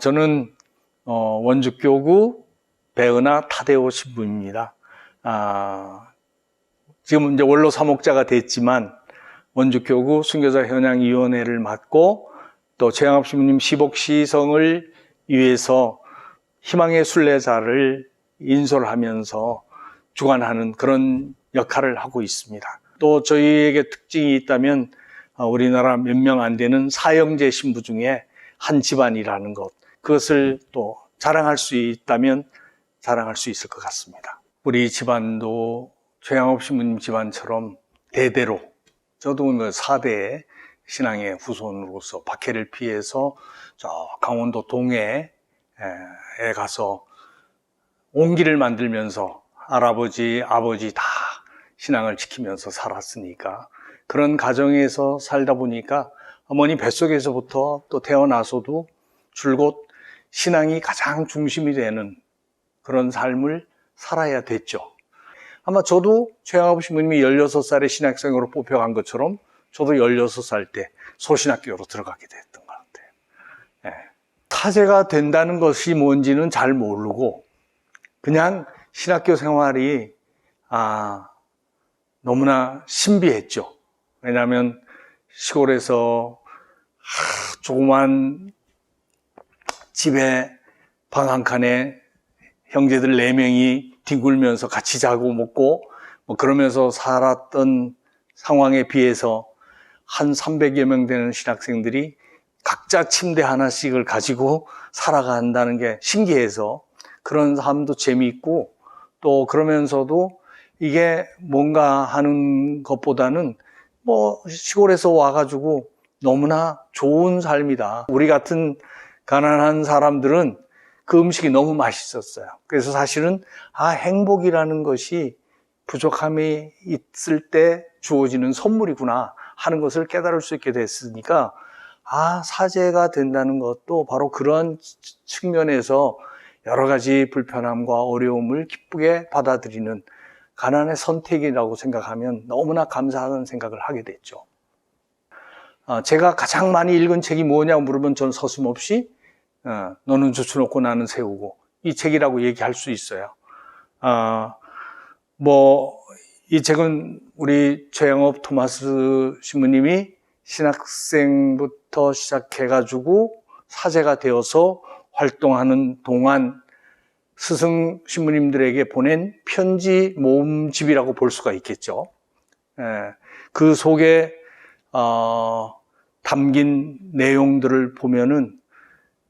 저는 원주교구 배은하 타데오 신부입니다. 지금 이제 원로 사목자가 됐지만 원주교구 순교자 현양위원회를 맡고 또 최양업 신부님 시복 시성을 위해서 희망의 순례자를 인솔하면서 주관하는 그런 역할을 하고 있습니다. 또 저희에게 특징이 있다면 우리나라 몇 명 안 되는 사형제 신부 중에 한 집안이라는 것, 그것을 또 자랑할 수 있다면 자랑할 수 있을 것 같습니다. 우리 집안도 최양업 신부님 집안처럼 대대로, 저도 4대 신앙의 후손으로서 박해를 피해서 저 강원도 동해에 가서 옹기를 만들면서 할아버지, 아버지 다 신앙을 지키면서 살았으니까, 그런 가정에서 살다 보니까 어머니 뱃속에서부터 또 태어나서도 줄곧 신앙이 가장 중심이 되는 그런 삶을 살아야 됐죠. 아마 저도 최양업 신부님이 16살에 신학생으로 뽑혀간 것처럼 저도 16살 때 소신학교로 들어가게 됐던 것 같아요. 타제가 된다는 것이 뭔지는 잘 모르고 그냥 신학교 생활이 너무나 신비했죠. 왜냐하면 시골에서 조그만 집에 방 한 칸에 형제들 4명이 뒹굴면서 같이 자고 먹고 그러면서 살았던 상황에 비해서 한 300여 명 되는 신학생들이 각자 침대 하나씩을 가지고 살아간다는 게 신기해서 그런 삶도 재미있고, 또 그러면서도 이게 뭔가 하는 것보다는 시골에서 와가지고 너무나 좋은 삶이다. 우리 같은 가난한 사람들은 그 음식이 너무 맛있었어요. 그래서 사실은 행복이라는 것이 부족함이 있을 때 주어지는 선물이구나 하는 것을 깨달을 수 있게 됐으니까, 사제가 된다는 것도 바로 그런 측면에서 여러 가지 불편함과 어려움을 기쁘게 받아들이는 가난의 선택이라고 생각하면 너무나 감사하는 생각을 하게 됐죠. 제가 가장 많이 읽은 책이 뭐냐고 물으면 전 서슴없이 너는 젖혀놓고 나는 세우고, 이 책이라고 얘기할 수 있어요. 이 책은 우리 최양업 토마스 신부님이 신학생부터 시작해가지고 사제가 되어서 활동하는 동안 스승 신부님들에게 보낸 편지 모음집이라고 볼 수가 있겠죠. 그 속에 담긴 내용들을 보면은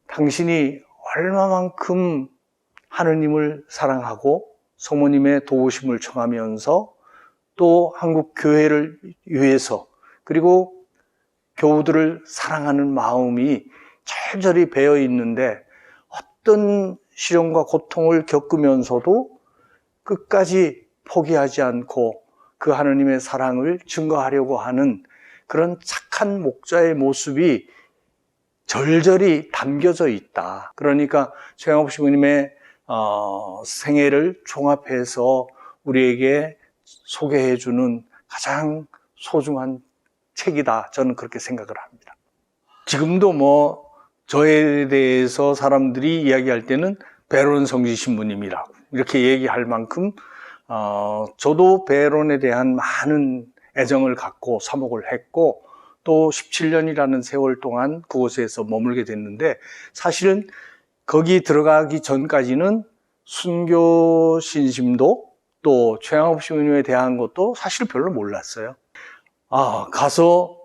당신이 얼마만큼 하느님을 사랑하고 성모님의 도우심을 청하면서 또 한국 교회를 위해서, 그리고 교우들을 사랑하는 마음이 절절히 배어 있는데, 어떤 시련과 고통을 겪으면서도 끝까지 포기하지 않고 그 하느님의 사랑을 증거하려고 하는 그런 착한 목자의 모습이 절절히 담겨져 있다. 그러니까 최양업 신부님의 생애를 종합해서 우리에게 소개해주는 가장 소중한 책이다. 저는 그렇게 생각을 합니다. 지금도 저에 대해서 사람들이 이야기할 때는 베론 성지 신부님이라고 이렇게 얘기할 만큼 저도 베론에 대한 많은 애정을 갖고 사목을 했고, 또 17년이라는 세월 동안 그곳에서 머물게 됐는데, 사실은 거기 들어가기 전까지는 순교 신심도 또 최양업 신부님에 대한 것도 사실 별로 몰랐어요. 가서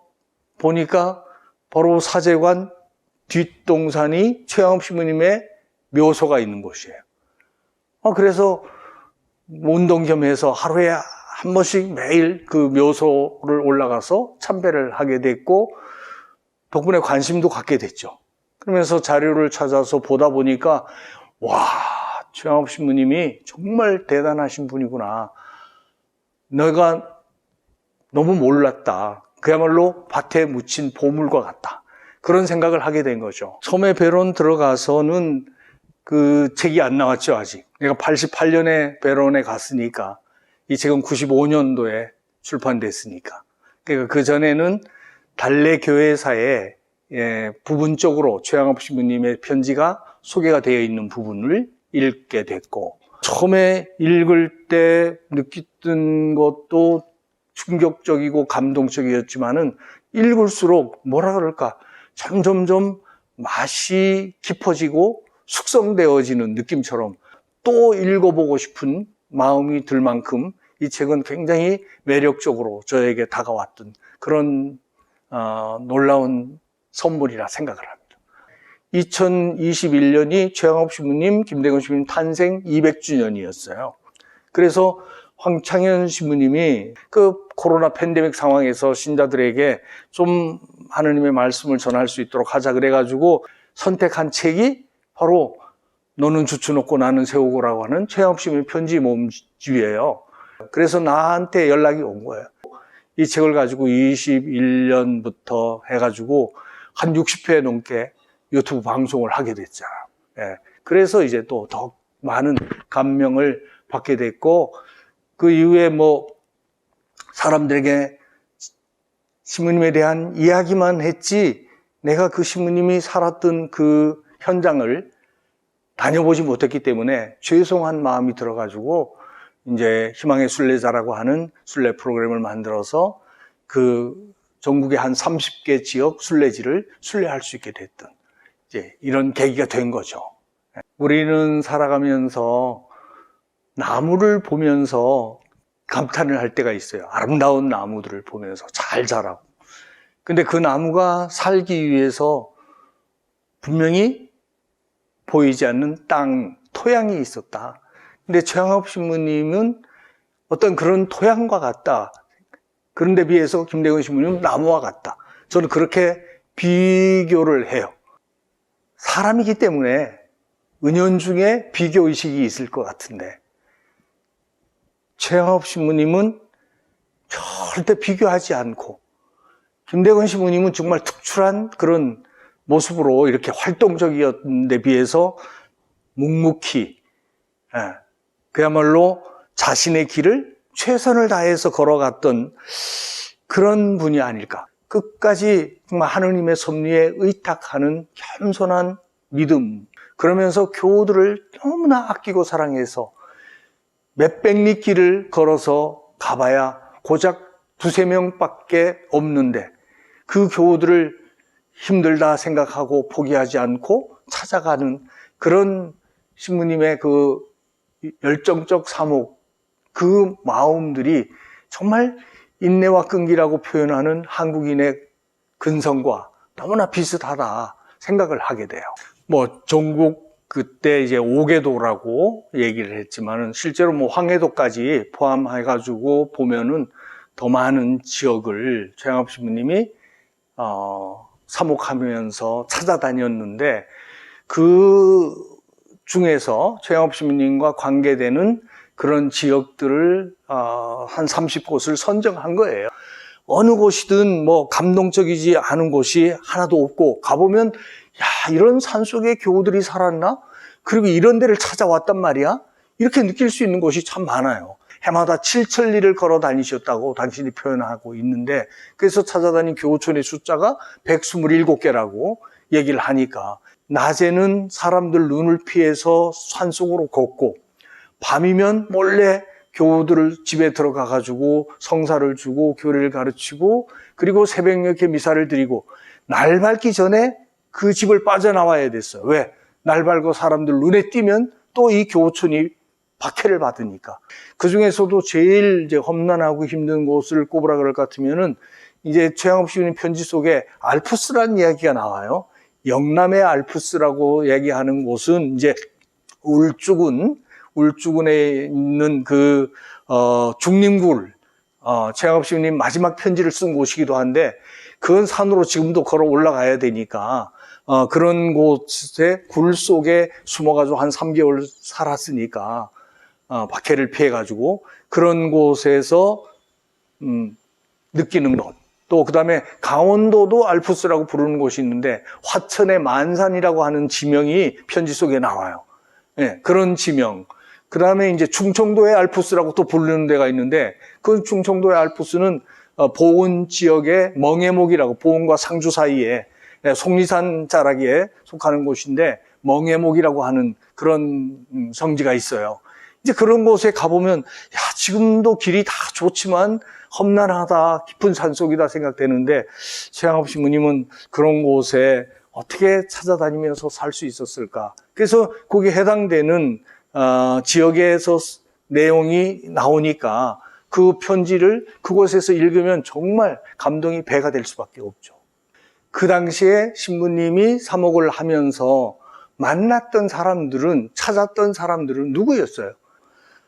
보니까 바로 사제관 뒷동산이 최양업 신부님의 묘소가 있는 곳이에요. 그래서 운동 겸해서 하루에 한 번씩 매일 그 묘소를 올라가서 참배를 하게 됐고, 덕분에 관심도 갖게 됐죠. 그러면서 자료를 찾아서 보다 보니까 최양업 신부님이 정말 대단하신 분이구나. 내가 너무 몰랐다. 그야말로 밭에 묻힌 보물과 같다. 그런 생각을 하게 된 거죠. 처음에 베론 들어가서는 그 책이 안 나왔죠, 아직. 내가 88년에 베론에 갔으니까, 이 책은 95년도에 출판됐으니까. 그러니까 그 전에는 달래 교회사에 부분적으로 최양업 신부님의 편지가 소개가 되어 있는 부분을 읽게 됐고, 처음에 읽을 때 느꼈던 것도 충격적이고 감동적이었지만은 읽을수록 뭐라 그럴까, 점점점 맛이 깊어지고 숙성되어지는 느낌처럼 또 읽어보고 싶은 마음이 들 만큼 이 책은 굉장히 매력적으로 저에게 다가왔던 그런 놀라운 선물이라 생각을 합니다. 2021년이 최양업 신부님, 김대건 신부님 탄생 200주년이었어요. 그래서 황창현 신부님이 그 코로나 팬데믹 상황에서 신자들에게 좀 하느님의 말씀을 전할 수 있도록 하자 그래가지고 선택한 책이 바로 너는 주추 놓고 나는 세우고라고 하는 최양업 신부님 편지 모음집이에요. 그래서 나한테 연락이 온 거예요. 이 책을 가지고 21년부터 해가지고 한 60회 넘게 유튜브 방송을 하게 됐잖아요. 그래서 이제 또 더 많은 감명을 받게 됐고, 그 이후에 사람들에게 신부님에 대한 이야기만 했지, 내가 그 신부님이 살았던 그 현장을 다녀보지 못했기 때문에 죄송한 마음이 들어가지고, 이제 희망의 순례자라고 하는 순례 프로그램을 만들어서 그 전국의 한 30개 지역 순례지를 순례할 수 있게 됐던 이제 이런 계기가 된 거죠. 우리는 살아가면서 나무를 보면서 감탄을 할 때가 있어요. 아름다운 나무들을 보면서 잘 자라고. 근데 그 나무가 살기 위해서 분명히 보이지 않는 땅, 토양이 있었다. 근데 최양업 신부님은 어떤 그런 토양과 같다. 그런데 비해서 김대건 신부님은 나무와 같다. 저는 그렇게 비교를 해요. 사람이기 때문에 은연중에 비교의식이 있을 것 같은데, 최양업 신부님은 절대 비교하지 않고, 김대건 신부님은 정말 특출한 그런 모습으로 이렇게 활동적이었는데 비해서 묵묵히, 그야말로 자신의 길을 최선을 다해서 걸어갔던 그런 분이 아닐까. 끝까지 정말 하느님의 섭리에 의탁하는 겸손한 믿음, 그러면서 교우들을 너무나 아끼고 사랑해서 몇백 리 길을 걸어서 가봐야 고작 두세 명밖에 없는데 그 교우들을 힘들다 생각하고 포기하지 않고 찾아가는 그런 신부님의 그 열정적 사목, 그 마음들이 정말 인내와 끈기라고 표현하는 한국인의 근성과 너무나 비슷하다 생각을 하게 돼요. 전국 그때 이제 5개도라고 얘기를 했지만은 실제로 황해도까지 포함해가지고 보면은 더 많은 지역을 최양업 신부님이 사목하면서 찾아다녔는데, 그 중에서 최양업 신부님과 관계되는 그런 지역들을 한 30곳을 선정한 거예요. 어느 곳이든 감동적이지 않은 곳이 하나도 없고, 가보면 야, 이런 산속에 교우들이 살았나? 그리고 이런 데를 찾아왔단 말이야? 이렇게 느낄 수 있는 곳이 참 많아요. 해마다 7천리를 걸어 다니셨다고 당신이 표현하고 있는데, 그래서 찾아다닌 교우촌의 숫자가 127개라고 얘기를 하니까, 낮에는 사람들 눈을 피해서 산속으로 걷고, 밤이면 몰래 교우들을 집에 들어가가지고 성사를 주고 교리를 가르치고, 그리고 새벽녘에 미사를 드리고, 날 밝기 전에 그 집을 빠져나와야 됐어요. 왜? 날 밝고 사람들 눈에 띄면 또 이 교우촌이 박해를 받으니까. 그 중에서도 제일 이제 험난하고 힘든 곳을 꼽으라 그럴 것 같으면은, 이제 최양업 신부님 편지 속에 알프스라는 이야기가 나와요. 영남의 알프스라고 얘기하는 곳은 이제 울주군에 있는 그 중림굴, 최양업 신부님 마지막 편지를 쓴 곳이기도 한데, 그건 산으로 지금도 걸어 올라가야 되니까 그런 곳에 굴 속에 숨어가지고 한 3개월 살았으니까 박해를 피해가지고 그런 곳에서 느끼는 것. 또 그 다음에 강원도도 알프스라고 부르는 곳이 있는데, 화천의 만산이라고 하는 지명이 편지 속에 나와요. 그런 지명. 그 다음에 이제 충청도의 알프스라고 또 부르는 데가 있는데, 그 충청도의 알프스는 보은 지역의 멍해목이라고, 보은과 상주 사이에 속리산 자락에 속하는 곳인데 멍해목이라고 하는 그런 성지가 있어요. 이제 그런 곳에 가보면 지금도 길이 다 좋지만 험난하다, 깊은 산속이다 생각되는데 최양업 신부님은 그런 곳에 어떻게 찾아다니면서 살 수 있었을까? 그래서 거기에 해당되는 지역에서 내용이 나오니까 그 편지를 그곳에서 읽으면 정말 감동이 배가 될 수밖에 없죠. 그 당시에 신부님이 사목을 하면서 만났던 사람들은, 찾았던 사람들은 누구였어요?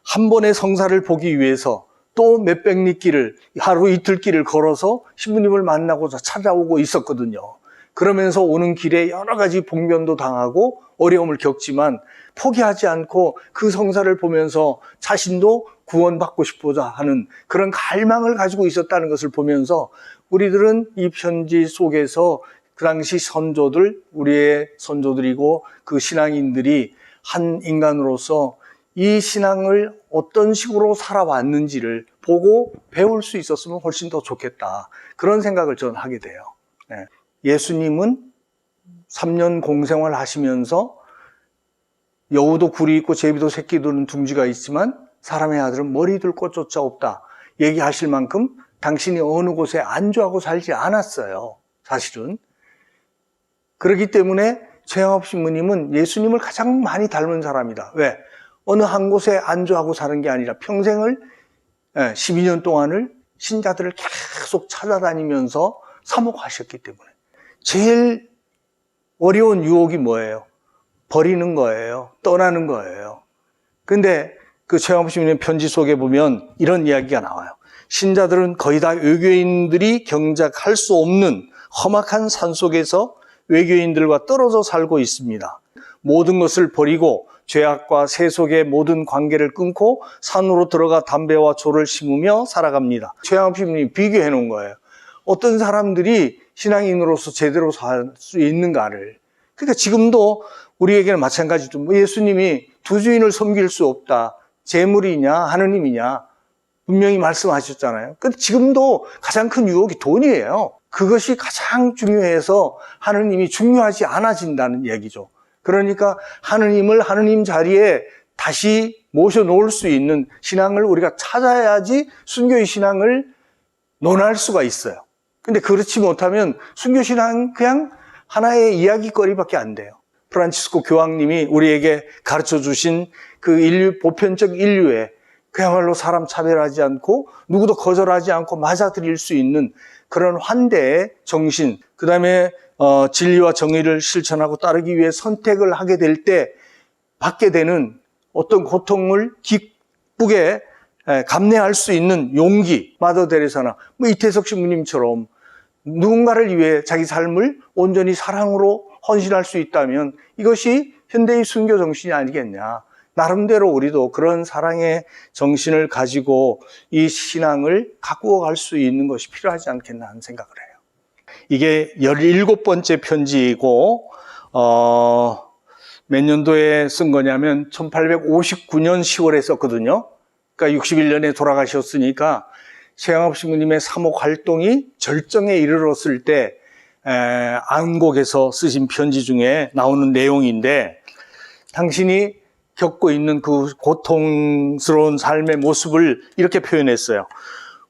한 번의 성사를 보기 위해서 또 몇백 리 길을, 하루 이틀 길을 걸어서 신부님을 만나고자 찾아오고 있었거든요. 그러면서 오는 길에 여러 가지 봉변도 당하고 어려움을 겪지만 포기하지 않고 그 성사를 보면서 자신도 구원받고 싶고자 하는 그런 갈망을 가지고 있었다는 것을 보면서 우리들은 이 편지 속에서 그 당시 선조들, 우리의 선조들이고 그 신앙인들이 한 인간으로서 이 신앙을 어떤 식으로 살아왔는지를 보고 배울 수 있었으면 훨씬 더 좋겠다. 그런 생각을 저는 하게 돼요. 예수님은 3년 공생활 하시면서 여우도 굴이 있고 제비도 새끼 두는 둥지가 있지만 사람의 아들은 머리 둘 곳조차 없다 얘기하실 만큼 당신이 어느 곳에 안주하고 살지 않았어요. 사실은. 그렇기 때문에 최양업 신부님은 예수님을 가장 많이 닮은 사람이다. 왜? 어느 한 곳에 안주하고 사는 게 아니라 평생을 12년 동안을 신자들을 계속 찾아다니면서 사목하셨기 때문에 제일 어려운 유혹이 뭐예요? 버리는 거예요. 떠나는 거예요. 근데 그 최양업 신부님 편지 속에 보면 이런 이야기가 나와요. 신자들은 거의 다 외교인들이 경작할 수 없는 험악한 산속에서 외교인들과 떨어져 살고 있습니다. 모든 것을 버리고 죄악과 세속의 모든 관계를 끊고 산으로 들어가 담배와 조를 심으며 살아갑니다. 최양업 신부님이 비교해 놓은 거예요. 어떤 사람들이 신앙인으로서 제대로 살 수 있는가를. 그러니까 지금도 우리에게는 마찬가지죠. 예수님이 두 주인을 섬길 수 없다. 재물이냐 하느님이냐 분명히 말씀하셨잖아요. 근데 지금도 가장 큰 유혹이 돈이에요. 그것이 가장 중요해서 하느님이 중요하지 않아진다는 얘기죠. 그러니까 하느님을 하느님 자리에 다시 모셔놓을 수 있는 신앙을 우리가 찾아야지 순교의 신앙을 논할 수가 있어요. 근데 그렇지 못하면 순교신앙은 그냥 하나의 이야기거리밖에 안 돼요. 프란치스코 교황님이 우리에게 가르쳐 주신 그 인류, 보편적 인류에 그야말로 사람 차별하지 않고 누구도 거절하지 않고 맞아들일 수 있는 그런 환대의 정신, 그 다음에 진리와 정의를 실천하고 따르기 위해 선택을 하게 될 때 받게 되는 어떤 고통을 기쁘게 감내할 수 있는 용기, 마더 데레사나 이태석 신부님처럼 누군가를 위해 자기 삶을 온전히 사랑으로 헌신할 수 있다면 이것이 현대의 순교 정신이 아니겠냐. 나름대로 우리도 그런 사랑의 정신을 가지고 이 신앙을 가꾸어 갈 수 있는 것이 필요하지 않겠나 하는 생각을 해요. 이게 17번째 편지이고 몇 년도에 쓴 거냐면 1859년 10월에 썼거든요. 그러니까 61년에 돌아가셨으니까 최양업 신부님의 사목 활동이 절정에 이르렀을 때 안곡에서 쓰신 편지 중에 나오는 내용인데 당신이 겪고 있는 그 고통스러운 삶의 모습을 이렇게 표현했어요.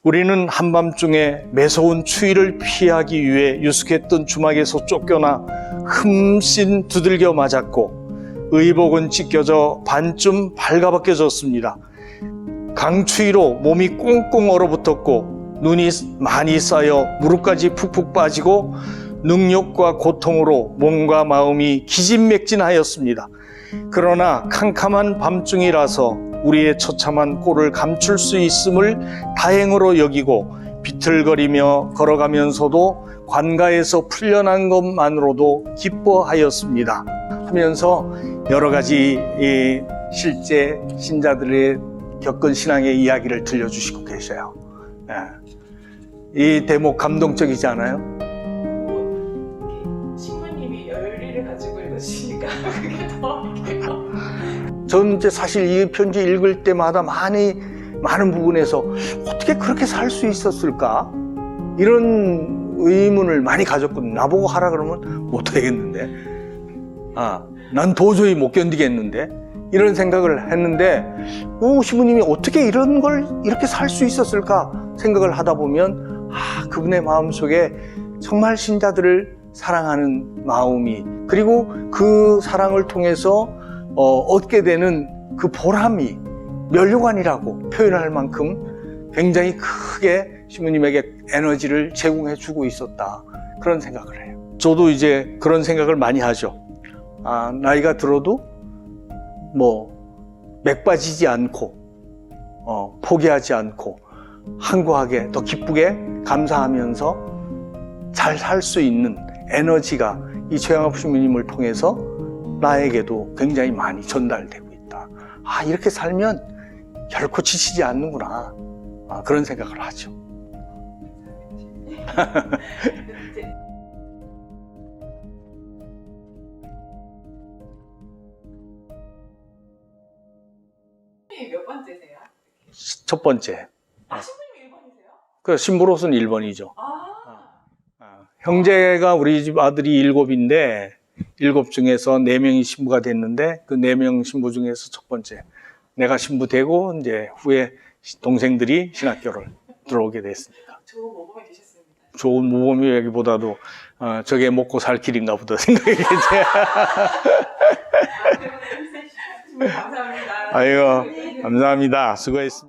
우리는 한밤중에 매서운 추위를 피하기 위해 유숙했던 주막에서 쫓겨나 흠씬 두들겨 맞았고 의복은 찢겨져 반쯤 발가벗겨졌습니다. 강추위로 몸이 꽁꽁 얼어붙었고 눈이 많이 쌓여 무릎까지 푹푹 빠지고 능욕과 고통으로 몸과 마음이 기진맥진하였습니다. 그러나 캄캄한 밤중이라서 우리의 처참한 꼴을 감출 수 있음을 다행으로 여기고 비틀거리며 걸어가면서도 관가에서 풀려난 것만으로도 기뻐하였습니다. 하면서 여러 가지 실제 신자들의 겪은 신앙의 이야기를 들려주시고 계셔요. 이 대목 감동적이지 않아요? 신부님이 열의를 가지고 읽으시니까 그게 더 저는 이제 사실 이 편지 읽을 때마다 많은 부분에서 어떻게 그렇게 살 수 있었을까? 이런 의문을 많이 가졌거든요. 나보고 하라 그러면 못 하겠는데, 난 도저히 못 견디겠는데, 이런 생각을 했는데, 시부님이 어떻게 이런 걸 이렇게 살 수 있었을까 생각을 하다 보면, 그분의 마음속에 정말 신자들을 사랑하는 마음이, 그리고 그 사랑을 통해서 얻게 되는 그 보람이 면류관이라고 표현할 만큼 굉장히 크게 시부님에게 에너지를 제공해 주고 있었다, 그런 생각을 해요. 저도 이제 그런 생각을 많이 하죠. 나이가 들어도 맥 빠지지 않고 포기하지 않고 한구하게 더 기쁘게 감사하면서 잘 살 수 있는 에너지가 이 최양업 시부님을 통해서 나에게도 굉장히 많이 전달되고 있다. 이렇게 살면 결코 지치지 않는구나, 그런 생각을 하죠. 몇 번째세요? 첫 번째. 신부님 1번이세요? 그 신부로서는 1번이죠. 아, 형제가 우리 집 아들이 7인데 7 중에서 4명이 신부가 됐는데 그 4명 신부 중에서 첫 번째. 내가 신부 되고 이제 후에 동생들이 신학교를 들어오게 됐습니다. 좋은 모범이 되셨습니다. 좋은 모범이라기보다도 저게 먹고 살 길인가 보다 생각이 드네요. 감사합니다. 아유, 감사합니다. 수고했습니다.